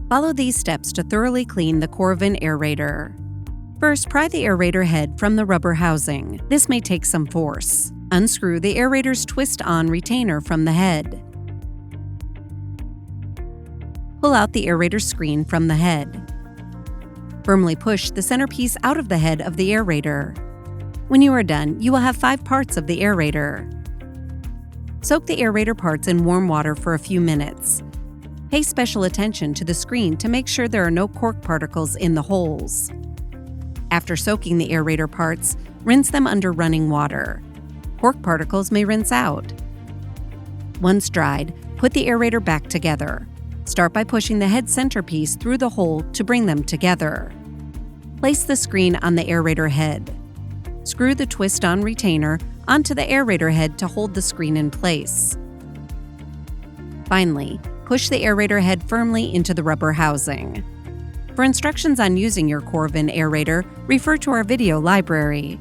Follow these steps to thoroughly clean the Coravin Aerator. First, pry the aerator head from the rubber housing. This may take some force. Unscrew the aerator's twist-on retainer from the head. Pull out the aerator screen from the head. Firmly push the centerpiece out of the head of the aerator. When you are done, you will have 5 parts of the aerator. Soak the aerator parts in warm water for a few minutes. Pay special attention to the screen to make sure there are no cork particles in the holes. After soaking the aerator parts, rinse them under running water. Cork particles may rinse out. Once dried, put the aerator back together. Start by pushing the head centerpiece through the hole to bring them together. Place the screen on the aerator head. Screw the twist-on retainer onto the aerator head to hold the screen in place. Finally, push the aerator head firmly into the rubber housing. For instructions on using your Coravin Aerator, refer to our video library.